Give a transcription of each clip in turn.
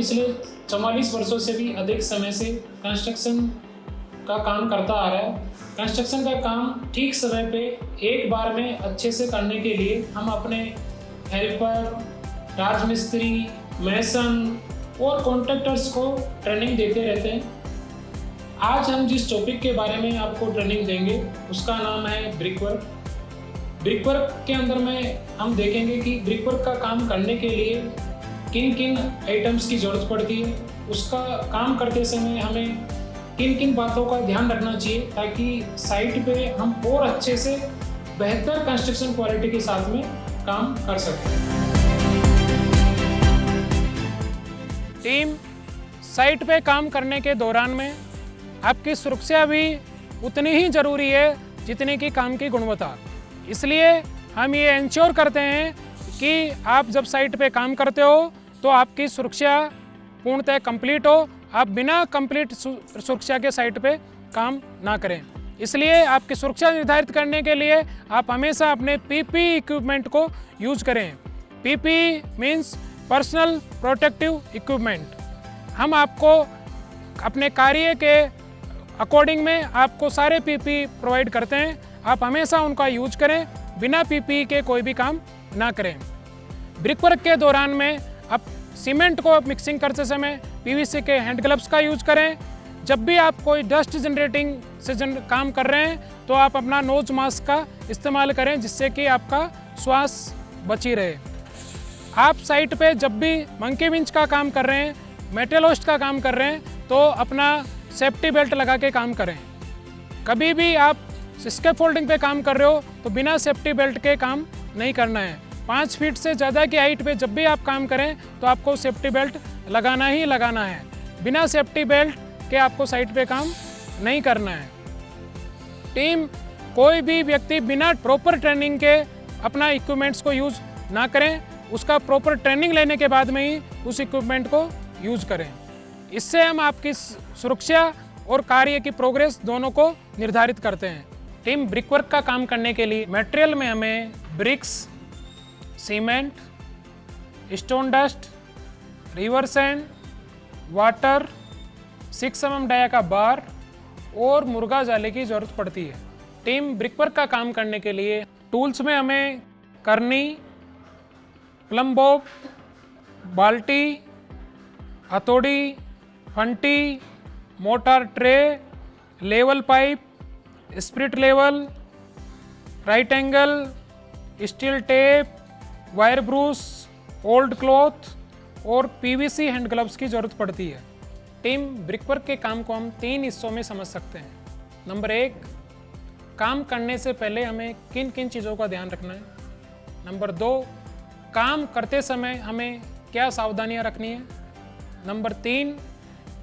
पिछले 44 वर्षों से भी अधिक समय से कंस्ट्रक्शन का काम करता आ रहा है। कंस्ट्रक्शन का काम ठीक समय पे एक बार में अच्छे से करने के लिए हम अपने हेल्पर, राजमिस्त्री, मैसन और कॉन्ट्रैक्टर्स को ट्रेनिंग देते रहते हैं। आज हम जिस टॉपिक के बारे में आपको ट्रेनिंग देंगे उसका नाम है ब्रिक वर्क। ब्रिक वर्क के अंदर में हम देखेंगे कि ब्रिक वर्क का काम करने के लिए किन किन आइटम्स की ज़रूरत पड़ती है, उसका काम करते समय हमें किन किन बातों का ध्यान रखना चाहिए ताकि साइट पे हम और अच्छे से बेहतर कंस्ट्रक्शन क्वालिटी के साथ में काम कर सकें। टीम साइट पे काम करने के दौरान में आपकी सुरक्षा भी उतनी ही ज़रूरी है जितनी कि काम की गुणवत्ता। इसलिए हम ये इंश्योर करते हैं कि आप जब साइट पे काम करते हो तो आपकी सुरक्षा पूर्णतः कंप्लीट हो, आप बिना कंप्लीट सुरक्षा के साइट पे काम ना करें। इसलिए आपकी सुरक्षा निर्धारित करने के लिए आप हमेशा अपने पीपी इक्विपमेंट को यूज करें। PP means personal protective equipment. हम आपको अपने कार्य के अकॉर्डिंग में आपको सारे पीपी प्रोवाइड करते हैं। आप हमेशा उनका यूज करें, बिना पीपी के कोई भी काम ना करें। ब्रिक वर्क के दौरान में आप सीमेंट को मिक्सिंग करते समय पीवीसी के हैंड ग्लव्स का यूज करें। जब भी आप कोई डस्ट जनरेटिंग से काम कर रहे हैं तो आप अपना नोज मास्क का इस्तेमाल करें जिससे कि आपका श्वास बची रहे। आप साइट पे जब भी मंकी विंच का काम कर रहे हैं, मेटल होस्ट का काम कर रहे हैं तो अपना सेफ्टी बेल्ट लगा के काम करें। कभी भी आप स्कैफोल्डिंग पे काम कर रहे हो तो बिना सेफ्टी बेल्ट के काम नहीं करना है। 5 फीट से ज़्यादा की हाइट पे जब भी आप काम करें तो आपको सेफ्टी बेल्ट लगाना ही लगाना है। बिना सेफ्टी बेल्ट के आपको साइट पे काम नहीं करना है। टीम कोई भी व्यक्ति बिना प्रॉपर ट्रेनिंग के अपना इक्विपमेंट्स को यूज़ ना करें, उसका प्रॉपर ट्रेनिंग लेने के बाद में ही उस इक्विपमेंट को यूज़ करें। इससे हम आपकी सुरक्षा और कार्य की प्रोग्रेस दोनों को निर्धारित करते हैं। टीम ब्रिक वर्क का काम करने के लिए मटेरियल में हमें bricks, cement, stone dust, river sand, water, 6 mm dia का बार और मुर्गा जाले की ज़रूरत पड़ती है। टीम ब्रिक वर्क का काम करने के लिए टूल्स में हमें करनी, प्लम बॉब, बाल्टी, हथौड़ी, फंटी, mortar tray, level pipe, spirit level, right angle, steel tape, wire brush, old cloth और पीवीसी हैंड ग्लव्स की ज़रूरत पड़ती है। टीम ब्रिक वर्क के काम को हम 3 हिस्सों में समझ सकते हैं। नंबर 1, काम करने से पहले हमें किन किन चीज़ों का ध्यान रखना है। नंबर 2, काम करते समय हमें क्या सावधानियां रखनी है। नंबर 3,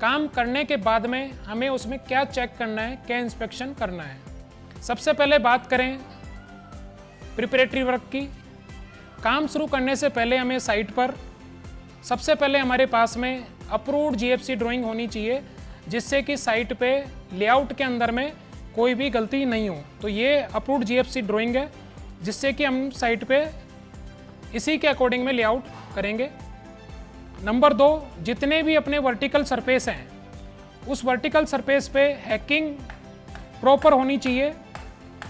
काम करने के बाद में हमें उसमें क्या चेक करना है, क्या इंस्पेक्शन करना है। सबसे पहले बात करें प्रिपरेटरी वर्क की। काम शुरू करने से पहले हमें साइट पर सबसे पहले हमारे पास में अप्रूव्ड जीएफसी ड्राइंग होनी चाहिए जिससे कि साइट पे लेआउट के अंदर में कोई भी गलती नहीं हो। तो ये अप्रूव्ड जीएफसी ड्राइंग है जिससे कि हम साइट पे इसी के अकॉर्डिंग में लेआउट करेंगे। नंबर 2, जितने भी अपने वर्टिकल सरफेस हैं उस वर्टिकल सरफेस पे हैकिंग प्रॉपर होनी चाहिए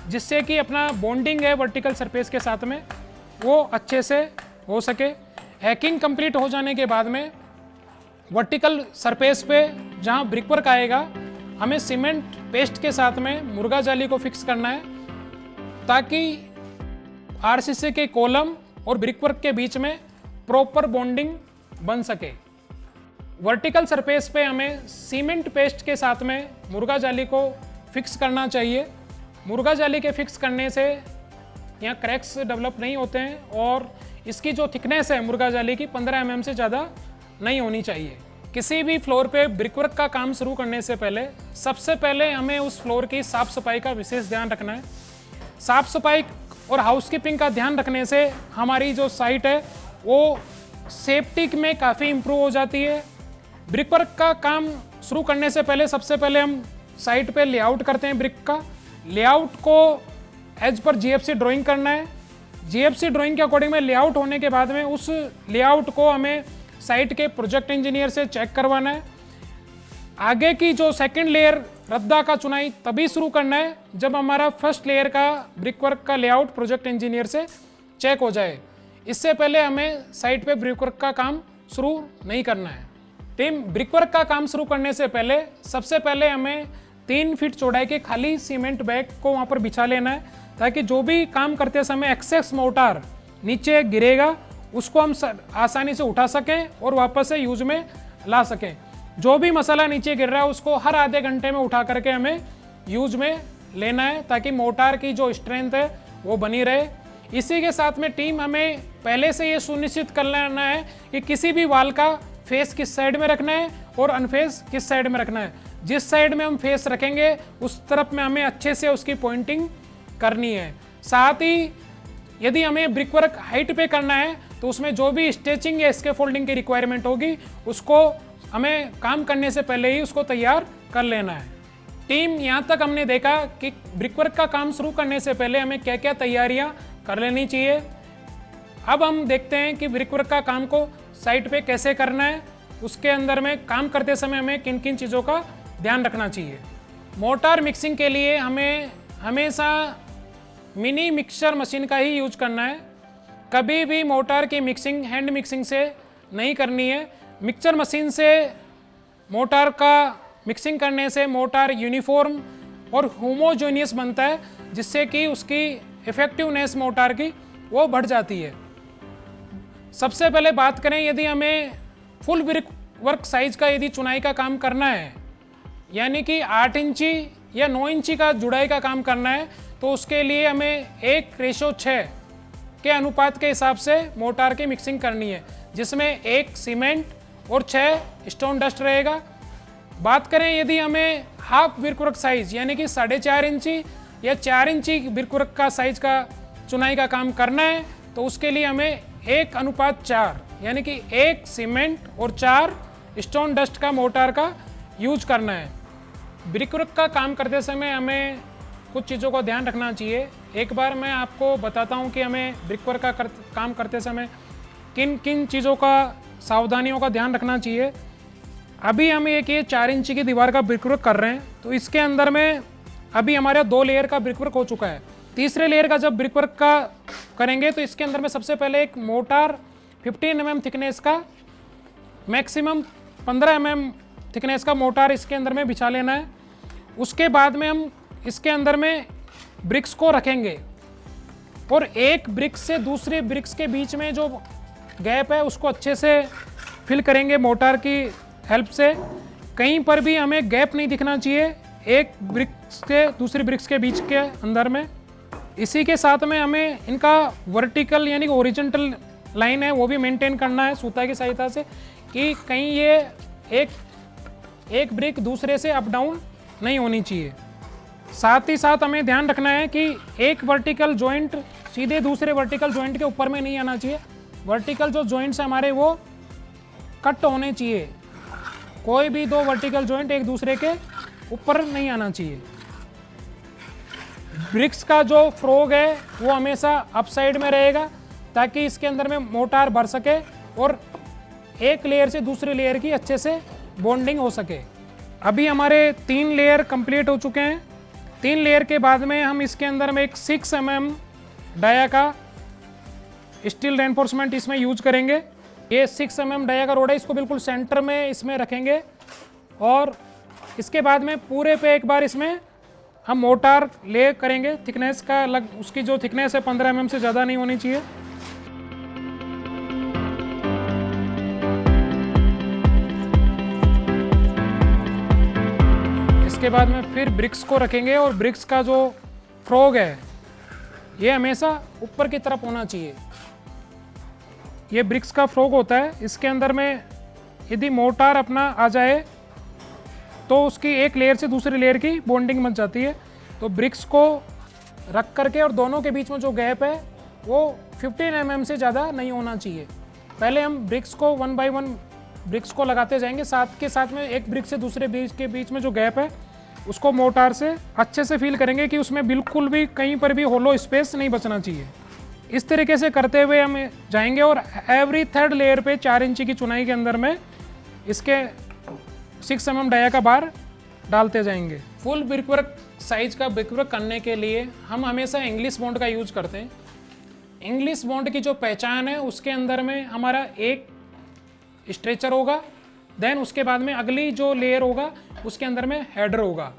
जिससे कि अपना बॉन्डिंग है वर्टिकल सरफेस के साथ में वो अच्छे से हो सके। हैकिंग कंप्लीट हो जाने के बाद में वर्टिकल सरफेस पे जहाँ ब्रिक वर्क आएगा हमें सीमेंट पेस्ट के साथ में मुर्गा जाली को फिक्स करना है ताकि आरसीसी के कॉलम और ब्रिक वर्क के बीच में प्रॉपर बॉन्डिंग बन सके। वर्टिकल सरफेस पे हमें सीमेंट पेस्ट के साथ में मुर्गा जाली को फिक्स करना चाहिए। मुर्गा जाली के फिक्स करने से यहाँ क्रैक्स डेवलप नहीं होते हैं और इसकी जो थिकनेस है मुर्गा जाली की 15 mm से ज़्यादा नहीं होनी चाहिए। किसी भी फ्लोर पे ब्रिक वर्क का काम शुरू करने से पहले सबसे पहले हमें उस फ्लोर की साफ़ सफाई का विशेष ध्यान रखना है। साफ़ सफाई और हाउसकीपिंग का ध्यान रखने से हमारी जो साइट है वो सेफ्टी में काफ़ी इम्प्रूव हो जाती है। ब्रिक वर्क का काम शुरू करने से पहले सबसे पहले हम साइट पे लेआउट करते हैं। ब्रिक का लेआउट को एज पर जीएफसी ड्राइंग करना है। जीएफसी ड्राइंग के अकॉर्डिंग में लेआउट होने के बाद में उस लेआउट को हमें साइट के प्रोजेक्ट इंजीनियर से चेक करवाना है। आगे की जो सेकंड लेयर रद्दा का चुनाई तभी शुरू करना है जब हमारा फर्स्ट लेयर का ब्रिक वर्क का लेआउट प्रोजेक्ट इंजीनियर से चेक हो जाए। इससे पहले हमें साइट पे ब्रिक वर्क का काम शुरू नहीं करना है। टीम, ब्रिक वर्क का काम शुरू करने से पहले सबसे पहले हमें 3 फीट चौड़ाई के खाली सीमेंट बैग को वहाँ पर बिछा लेना है, ताकि जो भी काम करते समय एक्सेस मोर्टार नीचे गिरेगा उसको हम आसानी से उठा सकें और वापस से यूज में ला सकें। जो भी मसाला नीचे गिर रहा है उसको हर आधे घंटे में उठा करके हमें यूज में लेना है, ताकि मोर्टार की जो स्ट्रेंथ है वो बनी रहे। इसी के साथ में टीम, हमें पहले से ये सुनिश्चित कर लेना है कि किसी भी वाल का फेस किस साइड में रखना है और अनफेस किस साइड में रखना है। जिस साइड में हम फेस रखेंगे उस तरफ में हमें अच्छे से उसकी पॉइंटिंग करनी है। साथ ही यदि हमें ब्रिक वर्क हाइट पे करना है तो उसमें जो भी स्टेचिंग या स्कैफोल्डिंग की रिक्वायरमेंट होगी उसको हमें काम करने से पहले ही उसको तैयार कर लेना है। टीम, यहाँ तक हमने देखा कि ब्रिक वर्क का काम शुरू करने से पहले हमें क्या क्या तैयारियाँ कर लेनी चाहिए। अब हम देखते हैं कि ब्रिक वर्क का काम को साइट पे कैसे करना है। उसके अंदर में काम करते समय हमें किन किन चीज़ों का ध्यान रखना चाहिए। मोर्टार मिक्सिंग के लिए हमें हमेशा मिनी मिक्सर मशीन का ही यूज करना है। कभी भी मोर्टार की मिक्सिंग हैंड मिक्सिंग से नहीं करनी है। मिक्सर मशीन से मोर्टार का मिक्सिंग करने से मोर्टार यूनिफॉर्म और होमोजेनियस बनता है, जिससे कि उसकी इफेक्टिवनेस मोर्टार की वो बढ़ जाती है। सबसे पहले बात करें, यदि हमें फुल ब्रिक वर्क साइज का यदि चुनाई का काम करना है, यानी कि 8 इंची या 9 इंची का जुड़ाई का काम करना है, तो उसके लिए हमें 1:6 के अनुपात के हिसाब से मोर्टार की मिक्सिंग करनी है, जिसमें 1 सीमेंट और 6 स्टोन डस्ट रहेगा। बात करें यदि हमें हाफ ब्रिक वर्क साइज यानी कि 4.5 इंची या 4 इंची ब्रिक वर्क का साइज का चुनाई का काम करना है, तो उसके लिए हमें 1:4 यानी कि 1 सीमेंट और 4 स्टोन डस्ट का मोर्टार का यूज करना है। ब्रिक वर्क का काम करते समय हमें कुछ चीज़ों का ध्यान रखना चाहिए। एक बार मैं आपको बताता हूं कि हमें ब्रिक वर्क का काम करते समय किन किन चीज़ों का सावधानियों का ध्यान रखना चाहिए। अभी हम एक ये 4 इंची की दीवार का ब्रिक वर्क कर रहे हैं, तो इसके अंदर में अभी हमारा 2 लेयर का ब्रिक वर्क हो चुका है। तीसरे लेयर का जब ब्रिक वर्क का करेंगे तो इसके अंदर में सबसे पहले एक मोर्टार 15 mm थिकनेस का, मैक्सिमम 15 mm थिकनेस का मोर्टार इसके अंदर में बिछा लेना है। उसके बाद में हम इसके अंदर में ब्रिक्स को रखेंगे और एक ब्रिक्स से दूसरे ब्रिक्स के बीच में जो गैप है उसको अच्छे से फिल करेंगे मोर्टार की हेल्प से। कहीं पर भी हमें गैप नहीं दिखना चाहिए एक ब्रिक्स के दूसरी ब्रिक्स के बीच के अंदर में। इसी के साथ में हमें इनका वर्टिकल यानी कि ओरिजेंटल लाइन है वो भी मेंटेन करना है सूता की सहायता से, कि कहीं ये एक ब्रिक दूसरे से अप डाउन नहीं होनी चाहिए। साथ ही साथ हमें ध्यान रखना है कि एक वर्टिकल जॉइंट सीधे दूसरे वर्टिकल जॉइंट के ऊपर में नहीं आना चाहिए। वर्टिकल जो जॉइंट्स हमारे वो कट होने चाहिए। कोई भी 2 वर्टिकल जॉइंट एक दूसरे के ऊपर नहीं आना चाहिए। ब्रिक्स का जो फ्रोग है वो हमेशा अप साइड में रहेगा, ताकि इसके अंदर में मोर्टार भर सके और एक लेयर से दूसरी लेयर की अच्छे से बॉन्डिंग हो सके। अभी हमारे 3 लेयर कंप्लीट हो चुके हैं। 3 लेयर के बाद में हम इसके अंदर में एक 6 mm डाया का स्टील रेनफोर्समेंट इसमें यूज करेंगे। ये 6 mm डाया का रोड है, इसको बिल्कुल सेंटर में इसमें रखेंगे और इसके बाद में पूरे पे एक बार इसमें हम मोर्टार ले करेंगे। थिकनेस का उसकी जो थिकनेस है 15 mm से ज़्यादा नहीं होनी चाहिए। इसके बाद में फिर ब्रिक्स को रखेंगे और ब्रिक्स का जो फ्रोग है ये हमेशा ऊपर की तरफ होना चाहिए। ये ब्रिक्स का फ्रोग होता है, इसके अंदर में यदि मोर्टार अपना आ जाए तो उसकी एक लेयर से दूसरी लेयर की बॉन्डिंग बन जाती है। तो ब्रिक्स को रख करके और दोनों के बीच में जो गैप है वो 15 mm से ज़्यादा नहीं होना चाहिए। पहले हम ब्रिक्स को 1 by 1 ब्रिक्स को लगाते जाएंगे, साथ के साथ में एक ब्रिक से दूसरे ब्रिक्स के बीच में जो गैप है उसको मोर्टार से अच्छे से फील करेंगे कि उसमें बिल्कुल भी कहीं पर भी होलो स्पेस नहीं बचना चाहिए। इस तरीके से करते हुए हम जाएंगे और एवरी थर्ड लेयर पे 4 इंची की चुनाई के अंदर में इसके 6 mm डाया का बार डालते जाएंगे। फुल ब्रिकवर्क साइज का ब्रिकवर्क करने के लिए हम हमेशा इंग्लिश बॉन्ड का यूज करते हैं। इंग्लिश बॉन्ड की जो पहचान है उसके अंदर में हमारा एक स्ट्रेचर होगा, देन उसके बाद में अगली जो लेयर होगा उसके अंदर में हेडर होगा,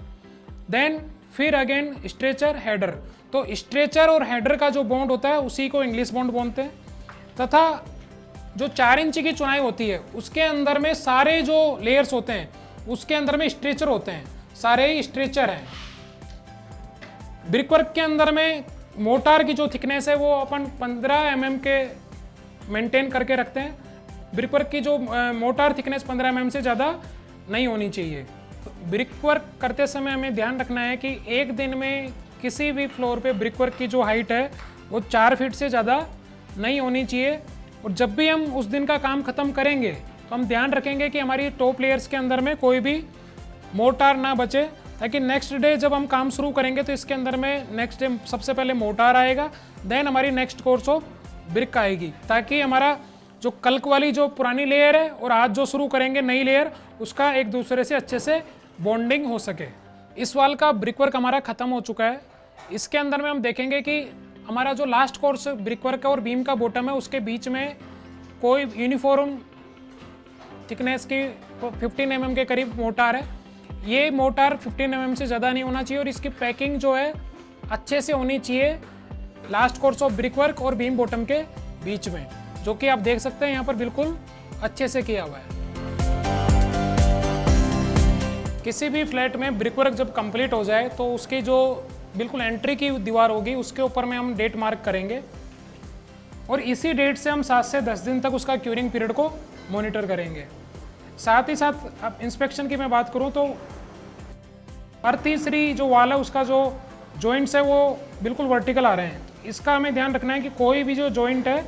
देन फिर अगेन स्ट्रेचर हेडर। तो स्ट्रेचर और हेडर का जो बॉन्ड होता है उसी को इंग्लिश बॉन्ड बोलते हैं। तथा जो 4 इंची की चुनाई होती है उसके अंदर में सारे जो लेयर्स होते हैं उसके अंदर में स्ट्रेचर होते हैं, सारे ही स्ट्रेचर हैं। ब्रिकवर्क के अंदर में मोटार की जो थिकनेस है वो अपन 15 mm के मेंटेन करके रखते हैं। ब्रिकवर्क की जो मोटार थिकनेस 15 mm से ज़्यादा नहीं होनी चाहिए। ब्रिकवर्क करते समय हमें ध्यान रखना है कि एक दिन में किसी भी फ्लोर पे ब्रिकवर्क की जो हाइट है वो 4 फीट से ज़्यादा नहीं होनी चाहिए। और जब भी हम उस दिन का काम ख़त्म करेंगे तो हम ध्यान रखेंगे कि हमारी टॉप लेयर्स के अंदर में कोई भी मोटार ना बचे, ताकि नेक्स्ट डे जब हम काम शुरू करेंगे तो इसके अंदर में नेक्स्ट डे सबसे पहले मोटार आएगा, देन हमारी नेक्स्ट कोर्स ऑफ ब्रिक आएगी, ताकि हमारा जो कल्क वाली जो पुरानी लेयर है और आज जो शुरू करेंगे नई लेयर उसका एक दूसरे से अच्छे से बॉन्डिंग हो सके। इस वाल का ब्रिकवर्क हमारा ख़त्म हो चुका है। इसके अंदर में हम देखेंगे कि हमारा जो लास्ट कोर्स ब्रिकवर्क और बीम का बॉटम है उसके बीच में कोई यूनिफॉर्म थिकनेस की 15 mm के करीब मोटार है। ये मोटार 15 mm से ज़्यादा नहीं होना चाहिए और इसकी पैकिंग जो है अच्छे से होनी चाहिए लास्ट कोर्स ऑफ ब्रिकवर्क और बीम बॉटम के बीच में, जो कि आप देख सकते हैं यहाँ पर बिल्कुल अच्छे से किया हुआ है। किसी भी फ्लैट में ब्रिकवर्क जब कंप्लीट हो जाए तो उसकी जो बिल्कुल एंट्री की दीवार होगी उसके ऊपर में हम डेट मार्क करेंगे और इसी डेट से हम 7 से 10 दिन तक उसका क्यूरिंग पीरियड को मॉनिटर करेंगे। साथ ही साथ अब इंस्पेक्शन की मैं बात करूं तो हर तीसरी जो वाल है उसका जो जॉइंट्स है वो बिल्कुल वर्टिकल आ रहे हैं। इसका हमें ध्यान रखना है कि कोई भी जो जॉइंट है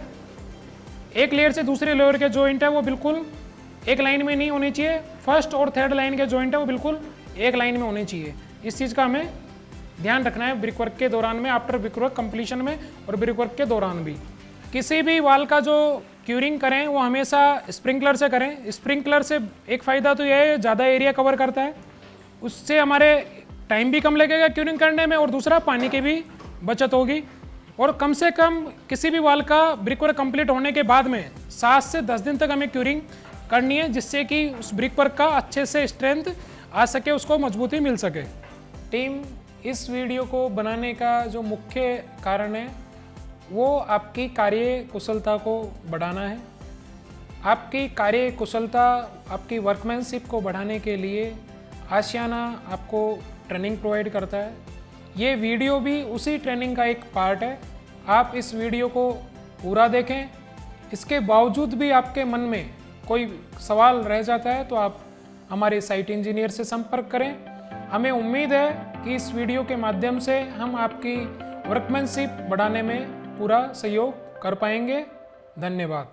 एक लेयर से दूसरे लेयर के जॉइंट है वो बिल्कुल एक लाइन में नहीं होनी चाहिए। फर्स्ट और थर्ड लाइन के जॉइंट है वो बिल्कुल एक लाइन में होनी चाहिए। इस चीज़ का हमें ध्यान रखना है ब्रिकवर्क के दौरान में, आफ्टर ब्रिकवर्क कंप्लीशन में और ब्रिकवर्क के दौरान भी। किसी भी वाल का जो क्यूरिंग करें वो हमेशा स्प्रिंकलर से करें। स्प्रिंकलर से एक फ़ायदा तो यह है ज़्यादा एरिया कवर करता है, उससे हमारे टाइम भी कम लगेगा क्यूरिंग करने में और दूसरा पानी की भी बचत होगी। और कम से कम किसी भी वाल का ब्रिकवर्क कंप्लीट होने के बाद में 7 से 10 दिन तक हमें क्यूरिंग करनी है, जिससे कि उस ब्रिकवर्क का अच्छे से स्ट्रेंथ आ सके, उसको मजबूती मिल सके। टीम, इस वीडियो को बनाने का जो मुख्य कारण है वो आपकी कार्य कुशलता को बढ़ाना है। आपकी कार्य कुशलता, आपकी वर्कमैनशिप को बढ़ाने के लिए आशियाना आपको ट्रेनिंग प्रोवाइड करता है। ये वीडियो भी उसी ट्रेनिंग का एक पार्ट है। आप इस वीडियो को पूरा देखें। इसके बावजूद भी आपके मन में कोई सवाल रह जाता है तो आप हमारे साइट इंजीनियर से संपर्क करें। हमें उम्मीद है कि इस वीडियो के माध्यम से हम आपकी वर्कमैनशिप बढ़ाने में पूरा सहयोग कर पाएंगे। धन्यवाद।